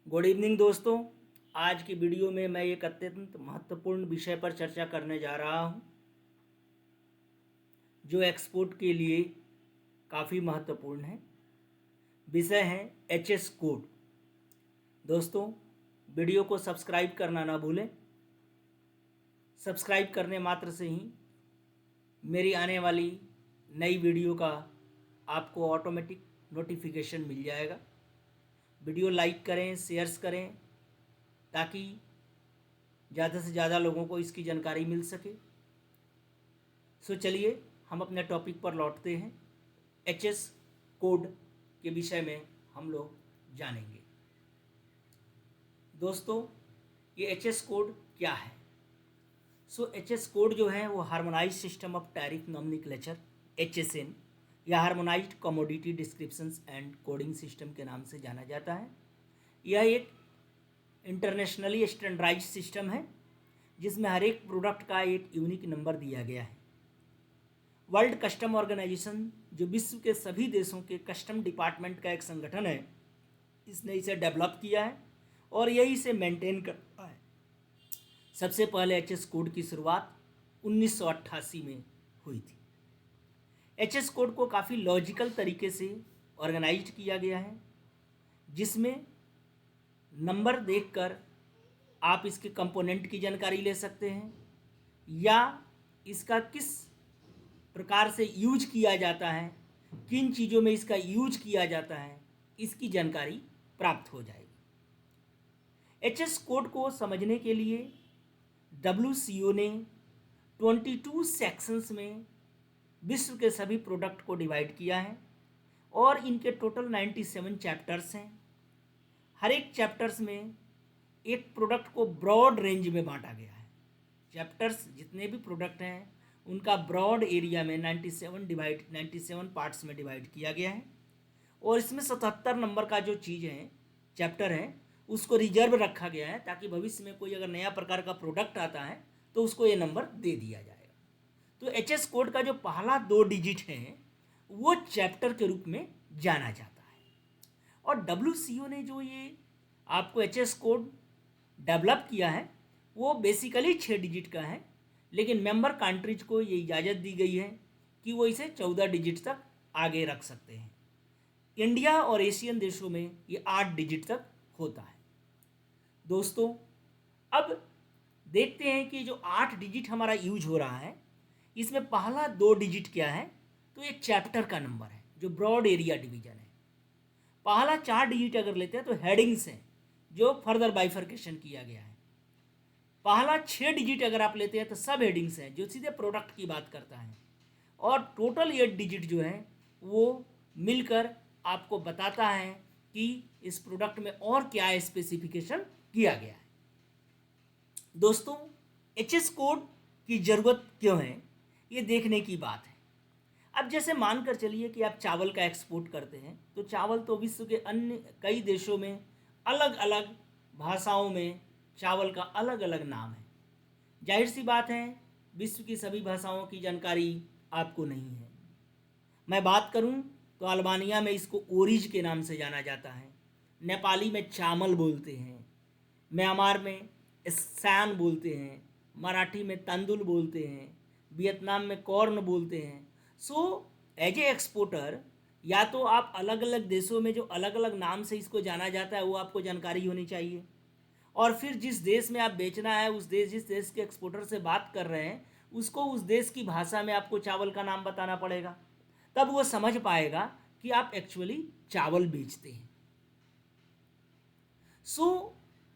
Good evening दोस्तों। आज की वीडियो में मैं एक अत्यंत महत्वपूर्ण विषय पर चर्चा करने जा रहा हूं, जो एक्सपोर्ट के लिए काफ़ी महत्वपूर्ण है। विषय है एचएस कोड। दोस्तों, वीडियो को सब्सक्राइब करना ना भूलें। सब्सक्राइब करने मात्र से ही मेरी आने वाली नई वीडियो का आपको ऑटोमेटिक नोटिफिकेशन मिल जाएगा। वीडियो लाइक करें, शेयर्स करें, ताकि ज़्यादा से ज़्यादा लोगों को इसकी जानकारी मिल सके। चलिए हम अपने टॉपिक पर लौटते हैं। एचएस कोड के विषय में हम लोग जानेंगे। दोस्तों, ये एचएस कोड क्या है? एचएस कोड जो है वो harmonise system of tariff nomenclature HSN या harmonised commodity descriptions and coding system के नाम से जाना जाता है। यह एक इंटरनेशनली स्टैंडर्डाइज्ड सिस्टम है जिसमें हर एक प्रोडक्ट का एक यूनिक नंबर दिया गया है। वर्ल्ड कस्टम ऑर्गेनाइजेशन, जो विश्व के सभी देशों के कस्टम डिपार्टमेंट का एक संगठन है, इसने इसे डेवलप किया है और यही इसे मेंटेन करता है। सबसे पहले एचएस कोड की शुरुआत 1988 में हुई थी। एचएस कोड को काफ़ी लॉजिकल तरीके से ऑर्गेनाइज्ड किया गया है, जिसमें नंबर देखकर आप इसके कंपोनेंट की जानकारी ले सकते हैं या इसका किस प्रकार से यूज किया जाता है, किन चीज़ों में इसका यूज किया जाता है, इसकी जानकारी प्राप्त हो जाएगी। एचएस कोड को समझने के लिए WCO ने 22 सेक्शंस में विश्व के सभी प्रोडक्ट को डिवाइड किया है और इनके टोटल 97 चैप्टर्स हैं। हर एक चैप्टर्स में एक प्रोडक्ट को ब्रॉड रेंज में बांटा गया है। चैप्टर्स जितने भी प्रोडक्ट हैं उनका ब्रॉड एरिया में 97 पार्ट्स में डिवाइड किया गया है और इसमें 77 नंबर का जो चीज़ है, चैप्टर है, उसको रिजर्व रखा गया है ताकि भविष्य में कोई अगर नया प्रकार का प्रोडक्ट आता है तो उसको ये नंबर दे दिया जाएगा। तो एचएस कोड का जो पहला 2 डिजिट है वो चैप्टर के रूप में जाना जाता है। और WCO ने जो ये आपको एचएस कोड डेवलप किया है वो बेसिकली 6 डिजिट का है, लेकिन मेंबर कंट्रीज को ये इजाज़त दी गई है कि वो इसे 14 डिजिट तक आगे रख सकते हैं। इंडिया और एशियन देशों में ये 8 डिजिट तक होता है। दोस्तों, अब देखते हैं कि जो 8 डिजिट हमारा यूज हो रहा है, इसमें पहला 2 डिजिट क्या है? तो ये चैप्टर का नंबर है, जो ब्रॉड एरिया डिवीजन है। पहला 4 डिजिट अगर लेते हैं तो हेडिंग्स हैं, जो फर्दर बाइफर्केशन किया गया है। पहला 6 डिजिट अगर आप लेते हैं तो सब हेडिंग्स हैं, जो सीधे प्रोडक्ट की बात करता है। और टोटल 8 डिजिट जो है वो मिलकर आपको बताता है कि इस प्रोडक्ट में और क्या स्पेसिफिकेशन किया गया है। दोस्तों, एचएस कोड की ज़रूरत क्यों है, ये देखने की बात है। अब जैसे मानकर चलिए कि आप चावल का एक्सपोर्ट करते हैं, तो चावल तो विश्व के अन्य कई देशों में अलग अलग भाषाओं में चावल का अलग अलग नाम है। जाहिर सी बात है, विश्व की सभी भाषाओं की जानकारी आपको नहीं है। मैं बात करूं तो अल्बानिया में इसको ओरिज के नाम से जाना जाता है, नेपाली में चावल बोलते हैं, म्यांमार में सैन बोलते हैं, मराठी में तंदुल बोलते हैं, वियतनाम में कॉर्न बोलते हैं। एज ए एक्सपोर्टर, या तो आप अलग अलग देशों में जो अलग अलग नाम से इसको जाना जाता है वो आपको जानकारी होनी चाहिए, और फिर जिस देश में आप बेचना है, उस देश जिस देश के एक्सपोर्टर से बात कर रहे हैं उसको उस देश की भाषा में आपको चावल का नाम बताना पड़ेगा, तब वो समझ पाएगा कि आप एक्चुअली चावल बेचते हैं।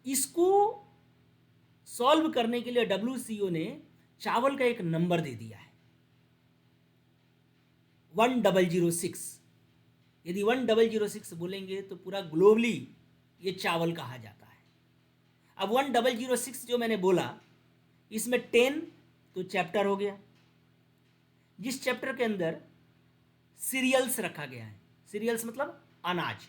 इसको सॉल्व करने के लिए WCO ने चावल का एक नंबर दे दिया है, 1006। यदि 1006 बोलेंगे तो पूरा ग्लोबली ये चावल कहा जाता है। अब 1006 जो मैंने बोला, इसमें 10 तो चैप्टर हो गया, जिस चैप्टर के अंदर सीरियल्स रखा गया है। सीरियल्स मतलब अनाज।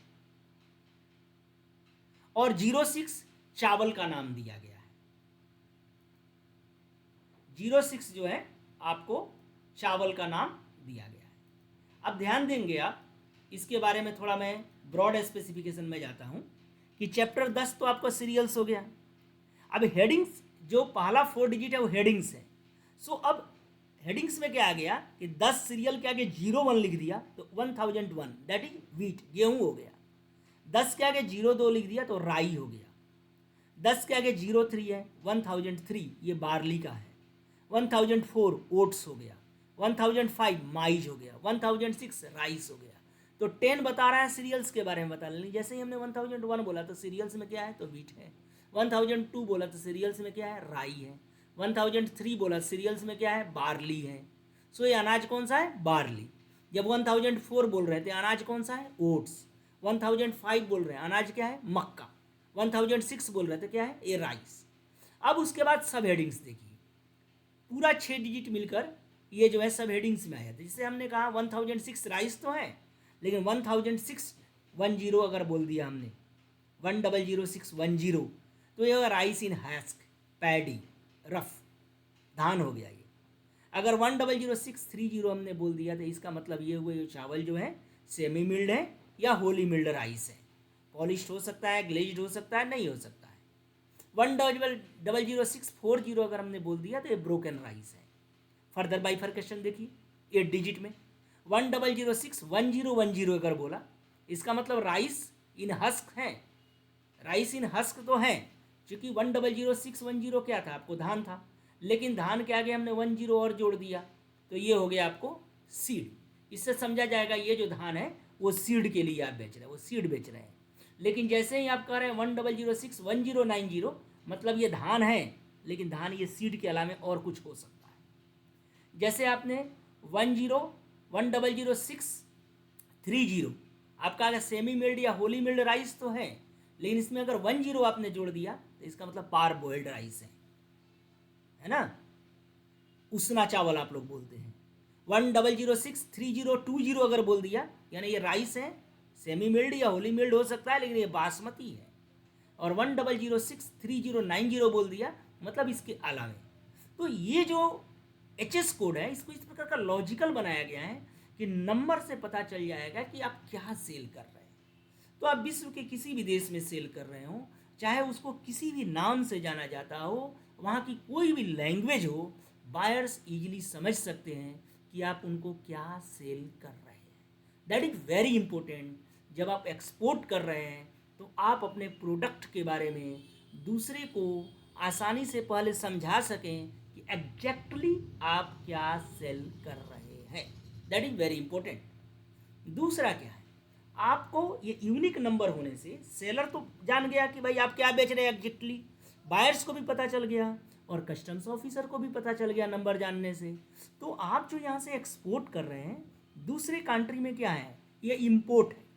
और 06 चावल का नाम दिया गया है। 06 जो है आपको चावल का नाम दिया गया है। अब ध्यान देंगे आप, इसके बारे में थोड़ा मैं ब्रॉड स्पेसिफिकेशन में जाता हूं कि चैप्टर 10 तो आपका सीरियल्स हो गया। अब हेडिंग्स जो पहला 4 डिजिट है वो हेडिंग्स है। सो अब हेडिंग्स में क्या आ गया कि 10 सीरियल के आगे 01 लिख दिया तो 1001, दैट इज वीट, गेहूं हो गया। 10 के आगे 02 लिख दिया तो राई हो गया। 10 के आगे 03 है 1003, ये बार्ली का है। 1004 ओट्स हो गया। 1005 माइज हो गया। 1006 राइस हो गया। तो 10 बता रहा है सीरियल्स के बारे में बता लेंगे। जैसे ही हमने 1001 बोला तो सीरियल्स में क्या है तो वीट है। 1002 बोला तो सीरियल्स में क्या है राई है। 1003 बोला सीरियल्स में क्या है बार्ली है। सो ये अनाज कौन सा है बार्ली। जब 1004 बोल रहे थे अनाज कौन सा है ओट्स। 1005 बोल रहे हैं अनाज क्या है मक्का। 1006 बोल रहे थे क्या है ये राइस। अब उसके बाद सब हेडिंग्स देखिए, पूरा 6 डिजिट मिलकर ये जो है सब हेडिंग्स में आया था। जिससे हमने कहा 1006 राइस तो है, लेकिन 100610 अगर बोल दिया हमने 100610 तो ये राइस इन हस्क, पैडी, रफ, धान हो गया ये। अगर 100630 हमने बोल दिया तो इसका मतलब ये हुआ ये चावल जो है सेमी मिल्ड है या होली मिल्ड राइस है। पॉलिश्ड हो सकता है, ग्लेज्ड हो सकता है, नहीं हो सकता है। 100640 अगर हमने बोल दिया तो ये ब्रोकन राइस है। फर्दर बाइफर्केशन देखिए 8 डिजिट में 10061010 अगर बोला इसका मतलब राइस इन हस्क है। राइस इन हस्क तो है क्योंकि 100610 क्या था आपको धान था, लेकिन धान के आगे हमने 10 और जोड़ दिया तो ये हो गया आपको सीड। इससे समझा जाएगा ये जो धान है वो सीड के लिए आप बेच रहे हैं, वो सीड बेच रहे हैं। लेकिन जैसे ही आप कह रहे हैं 10061090 मतलब ये धान है, लेकिन धान ये सीड के अलावा और कुछ हो सकता है। जैसे आपने 100630 आपका अगर सेमी मिल्ड या होली मिल्ड राइस तो है, लेकिन इसमें अगर 10 आपने जोड़ दिया तो इसका मतलब पार बॉइल्ड राइस है ना, उसना चावल आप लोग बोलते हैं। 10063020 अगर बोल दिया यानी ये राइस है, सेमी मिल्ड या होली मिल्ड हो सकता है, लेकिन ये बासमती है। और 10063090 बोल दिया मतलब इसके अलावे। तो ये जो HS कोड है इसको इस प्रकार का लॉजिकल बनाया गया है कि नंबर से पता चल जाएगा कि आप क्या सेल कर रहे हैं। तो आप विश्व के किसी भी देश में सेल कर रहे हो, चाहे उसको किसी भी नाम से जाना जाता हो, वहाँ की कोई भी लैंग्वेज हो, बायर्स इजीली समझ सकते हैं कि आप उनको क्या सेल कर रहे हैं। That is very important. जब आप एक्सपोर्ट कर रहे हैं तो आप अपने प्रोडक्ट के बारे में दूसरे को आसानी से पहले समझा सकें कि एग्जैक्टली आप क्या सेल कर रहे हैं। That is very important. दूसरा क्या है, आपको ये यूनिक नंबर होने से सेलर तो जान गया कि भाई आप क्या बेच रहे हैं एग्जैक्टली, बायर्स को भी पता चल गया और कस्टम्स ऑफिसर को भी पता चल गया नंबर जानने से। तो आप जो यहाँ से एक्सपोर्ट कर रहे हैं दूसरे कंट्री में क्या है ये इंपोर्ट है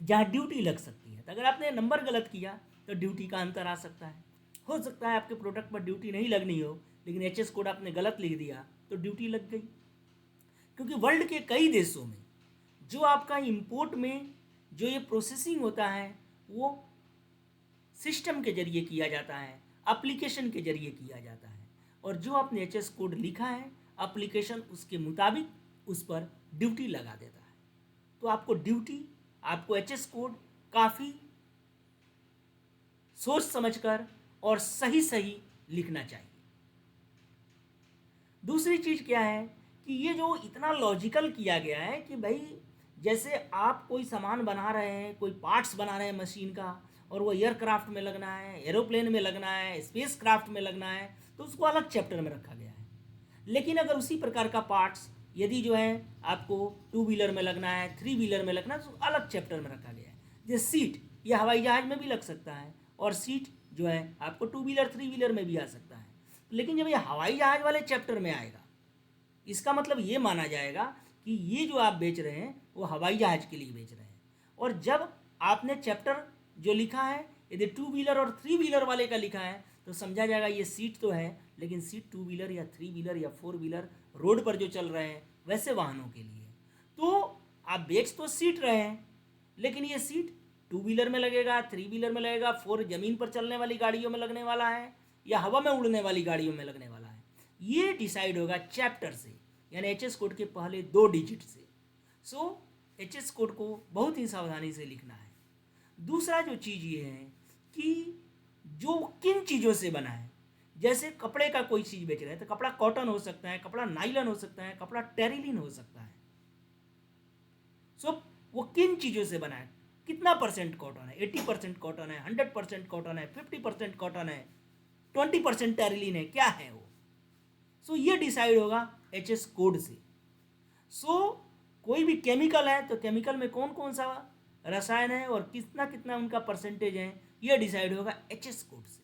जहाँ ड्यूटी लग सकती है। तो अगर आपने नंबर गलत किया तो ड्यूटी का अंतर आ सकता है। हो सकता है आपके प्रोडक्ट पर ड्यूटी नहीं लगनी हो, लेकिन HS कोड आपने गलत लिख दिया तो ड्यूटी लग गई। क्योंकि वर्ल्ड के कई देशों में जो आपका इंपोर्ट में जो ये प्रोसेसिंग होता है वो सिस्टम के जरिए किया जाता है, एप्लीकेशन के जरिए किया जाता है, और जो आपने HS कोड लिखा है एप्लीकेशन उसके मुताबिक उस पर ड्यूटी लगा देता है। तो आपको ड्यूटी, आपको HS कोड काफ़ी सोच समझकर और सही सही लिखना चाहिए। दूसरी चीज़ क्या है कि ये जो इतना लॉजिकल किया गया है कि भाई जैसे आप कोई सामान बना रहे हैं, कोई पार्ट्स बना रहे हैं मशीन का, और वो एयरक्राफ्ट में लगना है, एरोप्लेन में लगना है, स्पेस क्राफ्ट में लगना है, तो उसको अलग चैप्टर में रखा गया है। लेकिन अगर उसी प्रकार का पार्ट्स यदि जो है आपको 2 व्हीलर में लगना है, 3 व्हीलर में लगना है, तो अलग चैप्टर में रखा गया है। जैसे सीट, यह हवाई जहाज में भी लग सकता है, और सीट जो है आपको 2 व्हीलर 3 व्हीलर में भी आ सकता है। लेकिन जब ये हवाई जहाज वाले चैप्टर में आएगा, इसका मतलब ये माना जाएगा कि ये जो आप बेच रहे हैं वो हवाई जहाज के लिए बेच रहे हैं। और जब आपने चैप्टर जो लिखा है यदि 2 व्हीलर और 3 व्हीलर वाले का लिखा है तो समझा जाएगा ये सीट तो है, लेकिन सीट 2 व्हीलर या 3 व्हीलर या 4 व्हीलर रोड पर जो चल रहे हैं वैसे वाहनों के लिए। तो आप बेच तो सीट रहे हैं, लेकिन ये सीट 2 व्हीलर में लगेगा, 3 व्हीलर में लगेगा, 4 जमीन पर चलने वाली गाड़ियों में लगने वाला है या हवा में उड़ने वाली गाड़ियों में लगने वाला है। ये डिसाइड होगा चैप्टर से, यानी HS कोड के पहले 2 डिजिट से। सो HS कोड को बहुत ही सावधानी से लिखना है। दूसरा जो चीज़ ये है कि जो किन चीज़ों से बना है, जैसे कपड़े का कोई चीज़ बेच रहे हैं तो कपड़ा कॉटन हो सकता है, कपड़ा नाइलन हो सकता है, कपड़ा टेरिलिन हो सकता है। सो वो किन चीज़ों से बना है, कितना परसेंट कॉटन है, 80% कॉटन है, 100% कॉटन है, 50% कॉटन है, 20% टेरिलिन है, क्या है वो। सो ये डिसाइड होगा एचएस कोड से। सो कोई भी केमिकल है तो केमिकल में कौन कौन सा रसायन है और कितना कितना उनका परसेंटेज है, ये डिसाइड होगा एचएस कोड से।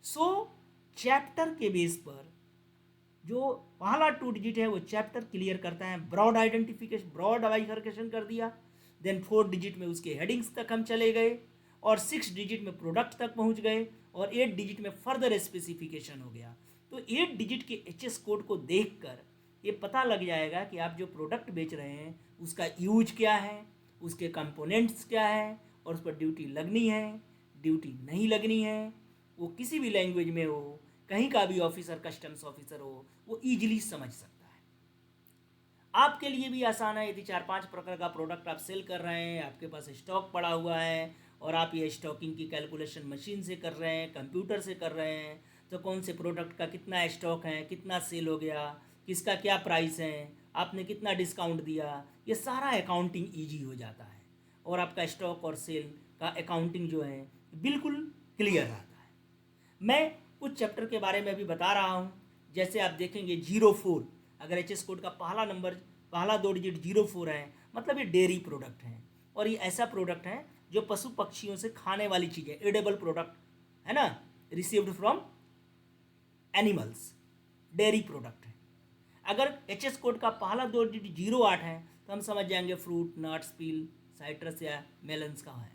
सो चैप्टर के बेस पर जो पहला 2 डिजिट है वो चैप्टर क्लियर करता है, ब्रॉड आइडेंटिफिकेशन, ब्रॉड बाइफरकेशन कर दिया। देन 4 डिजिट में उसके हेडिंग्स तक हम चले गए और 6 डिजिट में प्रोडक्ट तक पहुंच गए और 8 डिजिट में फर्दर स्पेसिफिकेशन हो गया। तो 8 डिजिट के एचएस कोड को देखकर ये पता लग जाएगा कि आप जो प्रोडक्ट बेच रहे हैं उसका यूज क्या है, उसके कंपोनेंट्स क्या है और उस पर ड्यूटी लगनी है, ड्यूटी नहीं लगनी है। वो किसी भी लैंग्वेज में हो, कहीं का भी ऑफिसर, कस्टम्स ऑफिसर हो, वो ईजिली समझ सकता है। आपके लिए भी आसान है। यदि 4-5 प्रकार का प्रोडक्ट आप सेल कर रहे हैं, आपके पास स्टॉक पड़ा हुआ है और आप ये स्टॉकिंग की कैलकुलेशन मशीन से कर रहे हैं, कंप्यूटर से कर रहे हैं, तो कौन से प्रोडक्ट का कितना स्टॉक है, कितना सेल हो गया, किसका क्या प्राइस है, आपने कितना डिस्काउंट दिया, ये सारा अकाउंटिंग ईजी हो जाता है और आपका स्टॉक और सेल का अकाउंटिंग जो है बिल्कुल क्लियर रहता है। मैं कुछ चैप्टर के बारे में अभी बता रहा हूँ। जैसे आप देखेंगे 04, अगर एचएस कोड का पहला 2 डिजिट 04 है, मतलब ये डेयरी प्रोडक्ट है और ये ऐसा प्रोडक्ट है जो पशु पक्षियों से खाने वाली चीज़ है, एडेबल प्रोडक्ट है ना, received from animals, dairy product है। अगर एचएस कोड का पहला 2 डिजिट 08 है तो हम समझ जाएंगे फ्रूट, नट्स, पील, साइट्रस या मेलन्स का है।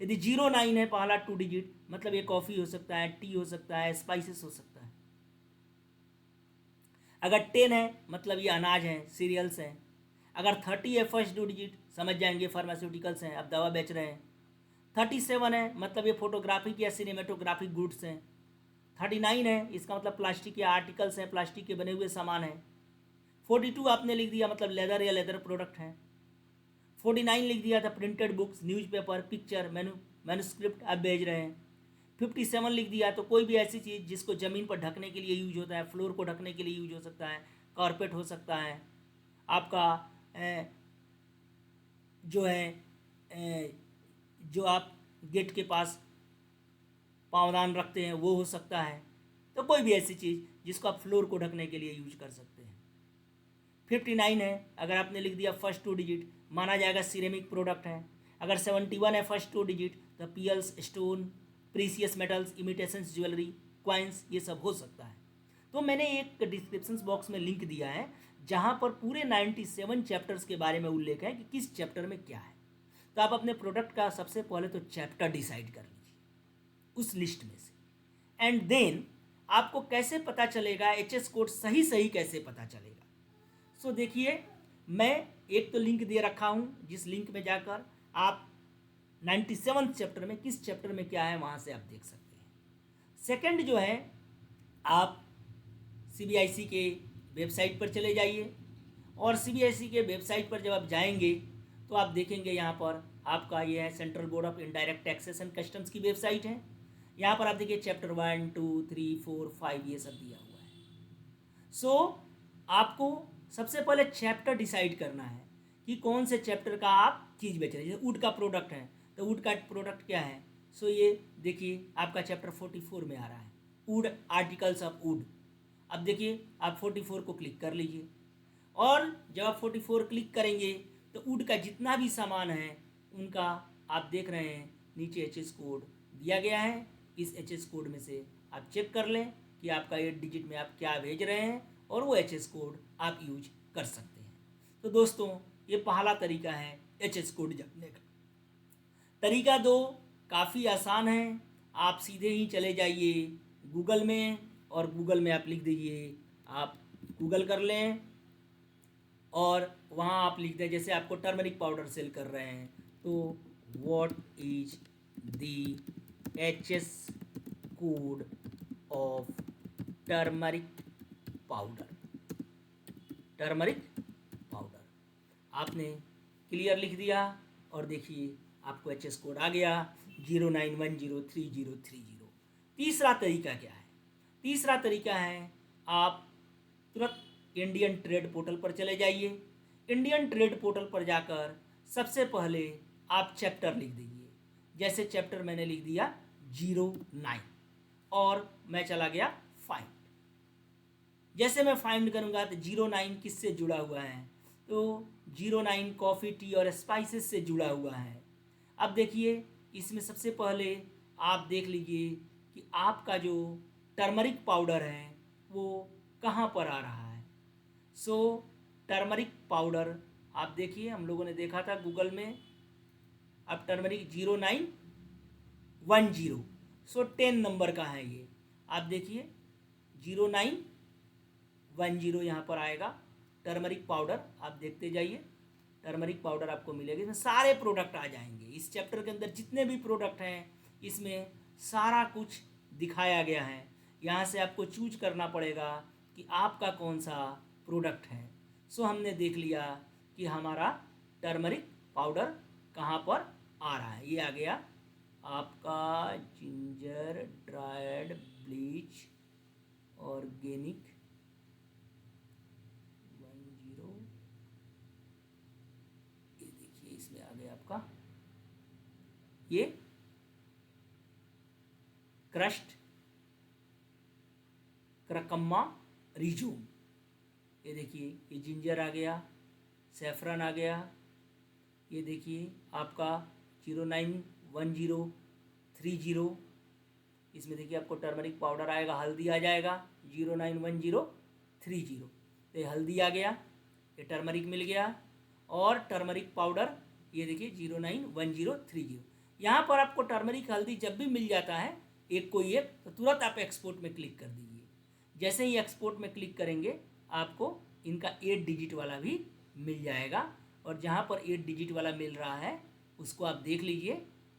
यदि 09 है पहला 2 डिजिट, मतलब ये कॉफ़ी हो सकता है, टी हो सकता है, स्पाइसेस हो सकता है। अगर 10 है मतलब ये अनाज है, सीरियल्स हैं। अगर 30 है फर्स्ट 2 डिजिट, समझ जाएंगे फार्मास्यूटिकल्स हैं, आप दवा बेच रहे हैं। 37 है मतलब ये फोटोग्राफिक या सिनेमेटोग्राफिक गुड्स हैं। 39 है इसका मतलब प्लास्टिक या आर्टिकल्स हैं, प्लास्टिक के बने हुए सामान हैं। 42 आपने लिख दिया मतलब लेदर या लेदर प्रोडक्ट हैं। 49 लिख दिया था printed books, newspaper, picture, manuscript आप भेज रहे हैं। 57 लिख दिया तो कोई भी ऐसी चीज़ जिसको ज़मीन पर ढकने के लिए यूज होता है, फ्लोर को ढकने के लिए यूज हो सकता है, कारपेट हो सकता है, आपका जो है जो आप गेट के पास पावदान रखते हैं वो हो सकता है। तो कोई भी ऐसी चीज़ जिसको आप फ्लोर को ढकने के लिए यूज कर सकते हैं। 59 है अगर आपने लिख दिया फर्स्ट 2 डिजिट, माना जाएगा सिरेमिक प्रोडक्ट है। अगर 71 है फर्स्ट 2 डिजिट तो pearls, stone, precious metals, imitations jewellery, coins, ये सब हो सकता है। तो मैंने एक डिस्क्रिप्शन बॉक्स में लिंक दिया है जहाँ पर पूरे 97 चैप्टर्स के बारे में उल्लेख है कि किस चैप्टर में क्या है। तो आप अपने प्रोडक्ट का सबसे पहले तो चैप्टर डिसाइड कर लीजिए उस लिस्ट में से, एंड देन आपको कैसे पता चलेगा एचएस कोड सही सही कैसे पता चलेगा। सो देखिए मैं एक तो लिंक दे रखा हूँ जिस लिंक में जाकर आप 97 चैप्टर में किस चैप्टर में क्या है वहाँ से आप देख सकते हैं। सेकंड जो है आप सीबीआईसी के वेबसाइट पर चले जाइए और सीबीआईसी के वेबसाइट पर जब आप जाएंगे तो आप देखेंगे यहाँ पर आपका ये है central board of indirect taxes and customs की वेबसाइट है। यहाँ पर आप देखिए चैप्टर 1, 2, 3, 4, 5 ये सब दिया हुआ है। सो आपको सबसे पहले चैप्टर डिसाइड करना है कि कौन से चैप्टर का आप चीज़ बेच रहे हैं। जैसे वुड का प्रोडक्ट है तो वुड का प्रोडक्ट क्या है, सो ये देखिए आपका चैप्टर 44 में आ रहा है, वुड, आर्टिकल्स ऑफ वुड। अब देखिए आप 44 को क्लिक कर लीजिए और जब आप 44 क्लिक करेंगे तो वुड का जितना भी सामान है उनका आप देख रहे हैं नीचे एचएस कोड दिया गया है। इस एचएस कोड में से आप चेक कर लें कि आपका 8 डिजिट में आप क्या भेज रहे हैं और वो एचएस कोड आप यूज कर सकते हैं। तो दोस्तों ये पहला तरीका है एचएस कोड जानने का। तरीका 2 काफ़ी आसान है, आप सीधे ही चले जाइए गूगल में और गूगल में आप लिख दीजिए, आप गूगल कर लें और वहाँ आप लिख दें जैसे आपको टर्मरिक पाउडर सेल कर रहे हैं तो what is the HS code of turmeric powder, turmeric powder आपने क्लियर लिख दिया और देखिए आपको एच एस कोड आ गया 09103030। तीसरा तरीका क्या है? तीसरा तरीका है आप तुरंत इंडियन ट्रेड पोर्टल पर चले जाइए। इंडियन ट्रेड पोर्टल पर जाकर सबसे पहले आप चैप्टर लिख दीजिए। जैसे चैप्टर मैंने लिख दिया 09 और मैं चला गया फाइंड। जैसे मैं फाइंड करूँगा तो 09 किससे जुड़ा हुआ है? तो 09 कॉफ़ी, टी और स्पाइसेस से जुड़ा हुआ है। अब देखिए इसमें सबसे पहले आप देख लीजिए कि आपका जो टर्मरिक पाउडर है वो कहाँ पर आ रहा है। सो टर्मरिक पाउडर आप देखिए, हम लोगों ने देखा था गूगल में। अब टर्मरिक 0910, सो 10 नंबर का है ये। आप देखिए 0910 यहाँ पर आएगा टर्मरिक पाउडर। आप देखते जाइए, टर्मरिक पाउडर आपको मिलेगा। इसमें सारे प्रोडक्ट आ जाएंगे। इस चैप्टर के अंदर जितने भी प्रोडक्ट हैं इसमें सारा कुछ दिखाया गया है। यहाँ से आपको चूज करना पड़ेगा कि आपका कौन सा प्रोडक्ट है। सो हमने देख लिया कि हमारा टर्मरिक पाउडर कहाँ पर आ रहा है। ये आ गया आपका जिंजर ड्राइड ब्लीच ऑर्गेनिक 10। ये देखिए इसमें आ गया आपका ये क्रश्ड क्रकम्मा रिजूम। ये देखिए ये जिंजर आ गया, सैफरन आ गया। ये देखिए आपका 091030। इसमें देखिए आपको टर्मरिक पाउडर आएगा, हल्दी आ जाएगा 091030। तो ये हल्दी आ गया, ये टर्मरिक मिल गया और टर्मरिक पाउडर ये देखिए 091030। यहाँ पर आपको टर्मरिक हल्दी जब भी मिल जाता है एक कोई एक, तो तुरंत आप एक्सपोर्ट में क्लिक कर दीजिए। जैसे ही एक्सपोर्ट में क्लिक करेंगे आपको इनका 8 डिजिट वाला भी मिल जाएगा। और जहाँ पर 8 डिजिट वाला मिल रहा है उसको आप देख लीजिए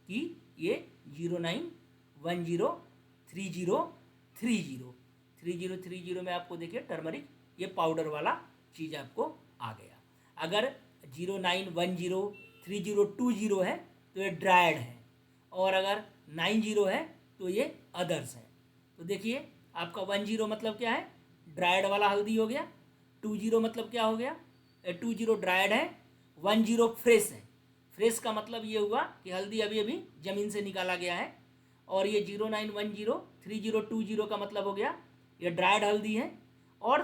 कि ये 09103030 में आपको देखिए टर्मरिक ये पाउडर वाला चीज़ आपको आ गया। अगर 09103020 है तो ये ड्राइड है, और अगर 90 है तो ये अदर्स है। तो देखिए आपका 10 मतलब क्या है? ड्राइड वाला हल्दी हो गया। 20 मतलब क्या हो गया? 20 ड्राइड है, 10 फ्रेश है। फ्रेश का मतलब ये हुआ कि हल्दी अभी अभी ज़मीन से निकाला गया है। और ये 09103020 का मतलब हो गया ये ड्राइड हल्दी है। और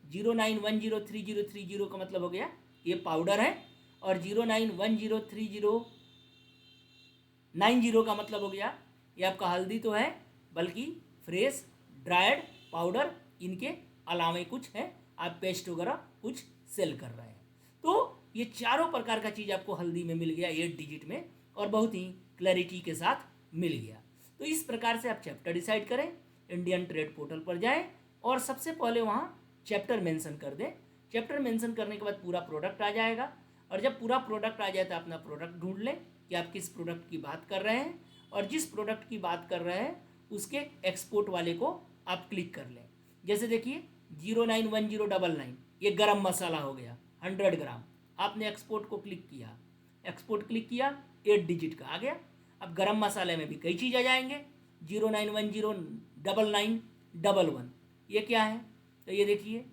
09103030 का मतलब हो गया ये पाउडर है। और 09103090 का मतलब हो गया ये आपका हल्दी तो है, बल्कि फ्रेश, ड्राइड, पाउडर, इनके अलावे कुछ है, आप पेस्ट वगैरह कुछ सेल कर रहे हैं। तो ये चारों प्रकार का चीज़ आपको हल्दी में मिल गया 8 डिजिट में, और बहुत ही क्लैरिटी के साथ मिल गया। तो इस प्रकार से आप चैप्टर डिसाइड करें, इंडियन ट्रेड पोर्टल पर जाएं और सबसे पहले वहाँ चैप्टर मेंशन कर दें। चैप्टर मेंशन करने के बाद पूरा प्रोडक्ट आ जाएगा, और जब पूरा प्रोडक्ट आ जाए तो अपना प्रोडक्ट ढूंढ लें कि आप किस प्रोडक्ट की बात कर रहे हैं, और जिस प्रोडक्ट की बात कर रहे हैं उसके एक्सपोर्ट वाले को आप क्लिक कर लें। जैसे देखिए 091099 ये गरम मसाला हो गया 100 ग्राम। आपने एक्सपोर्ट को क्लिक किया, एक्सपोर्ट क्लिक किया, 8 डिजिट का आ गया। अब गरम मसाले में भी कई चीज़ आ जाएंगे। 09109911 ये क्या है? तो ये देखिए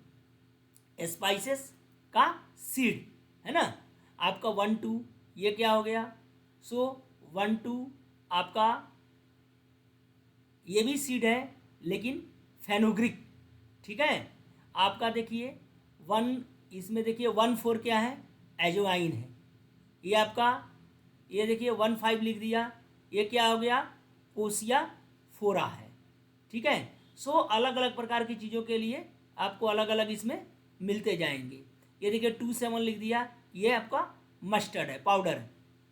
स्पाइसेस का सीड है ना, आपका 12 ये क्या हो गया? सो 12 आपका ये भी सीड है लेकिन फेनुग्रिक, ठीक है। आपका देखिए 1, इसमें देखिए 14 क्या है? एजोवाइन है। ये आपका ये देखिए 15 लिख दिया, ये क्या हो गया? कोसिया फोरा है, ठीक है। सो अलग अलग प्रकार की चीज़ों के लिए आपको अलग अलग इसमें मिलते जाएंगे। ये देखिए 27 लिख दिया, ये आपका मस्टर्ड है, पाउडर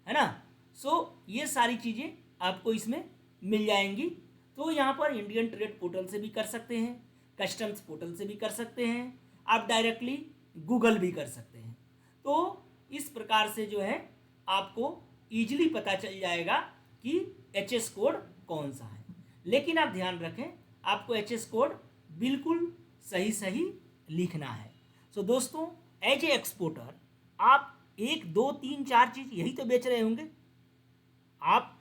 है ना। सो ये सारी चीज़ें आपको इसमें मिल जाएंगी। तो यहाँ पर इंडियन ट्रेड पोर्टल से भी कर सकते हैं, कस्टम्स पोर्टल से भी कर सकते हैं, आप डायरेक्टली गूगल भी कर सकते हैं। तो इस प्रकार से जो है आपको ईजिली पता चल जाएगा कि एचएस कोड कौन सा है। लेकिन आप ध्यान रखें, आपको एचएस कोड बिल्कुल सही सही लिखना है। सो दोस्तों, एज ए एक्सपोर्टर आप 1 2 3 4 चीज़ यही तो बेच रहे होंगे, आप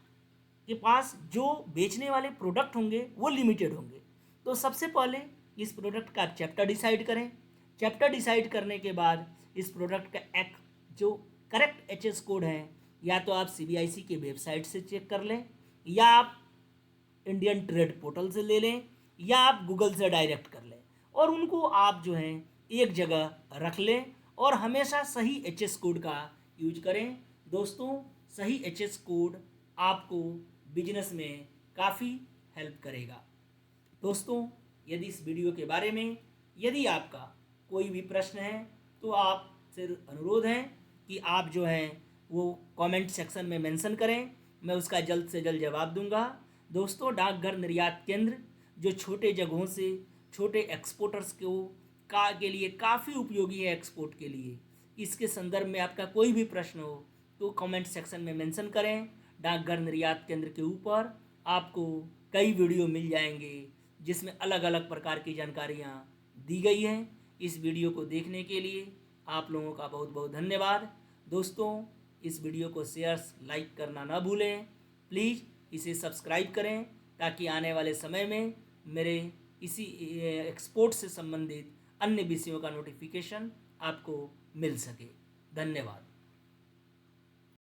के पास जो बेचने वाले प्रोडक्ट होंगे वो लिमिटेड होंगे। तो सबसे पहले इस प्रोडक्ट का आप चैप्टर डिसाइड करें। चैप्टर डिसाइड करने के बाद इस प्रोडक्ट का एक जो करेक्ट एचएस कोड है या तो आप सीबीआईसी के वेबसाइट से चेक कर लें, या आप इंडियन ट्रेड पोर्टल से ले लें, या आप गूगल से डायरेक्ट कर लें, और उनको आप जो है एक जगह रख लें और हमेशा सही एचएस कोड का यूज करें। दोस्तों, सही एचएस कोड आपको बिजनेस में काफ़ी हेल्प करेगा। दोस्तों, यदि इस वीडियो के बारे में यदि आपका कोई भी प्रश्न है तो आपसे अनुरोध है कि आप जो है वो कमेंट सेक्शन में मेंशन करें, मैं उसका जल्द से जल्द जवाब दूंगा। दोस्तों, डाकघर निर्यात केंद्र जो छोटे जगहों से छोटे एक्सपोर्टर्स के लिए काफ़ी उपयोगी है एक्सपोर्ट के लिए। इसके संदर्भ में आपका कोई भी प्रश्न हो तो कमेंट सेक्शन में मेंशन करें। डाकघर निर्यात केंद्र के ऊपर आपको कई वीडियो मिल जाएंगे जिसमें अलग अलग प्रकार की जानकारियाँ दी गई हैं। इस वीडियो को देखने के लिए आप लोगों का बहुत बहुत धन्यवाद। दोस्तों, इस वीडियो को शेयर लाइक करना ना भूलें। प्लीज़ इसे सब्सक्राइब करें ताकि आने वाले समय में मेरे इसी एक्सपोर्ट से संबंधित अन्य विषयों का नोटिफिकेशन आपको मिल सके। धन्यवाद।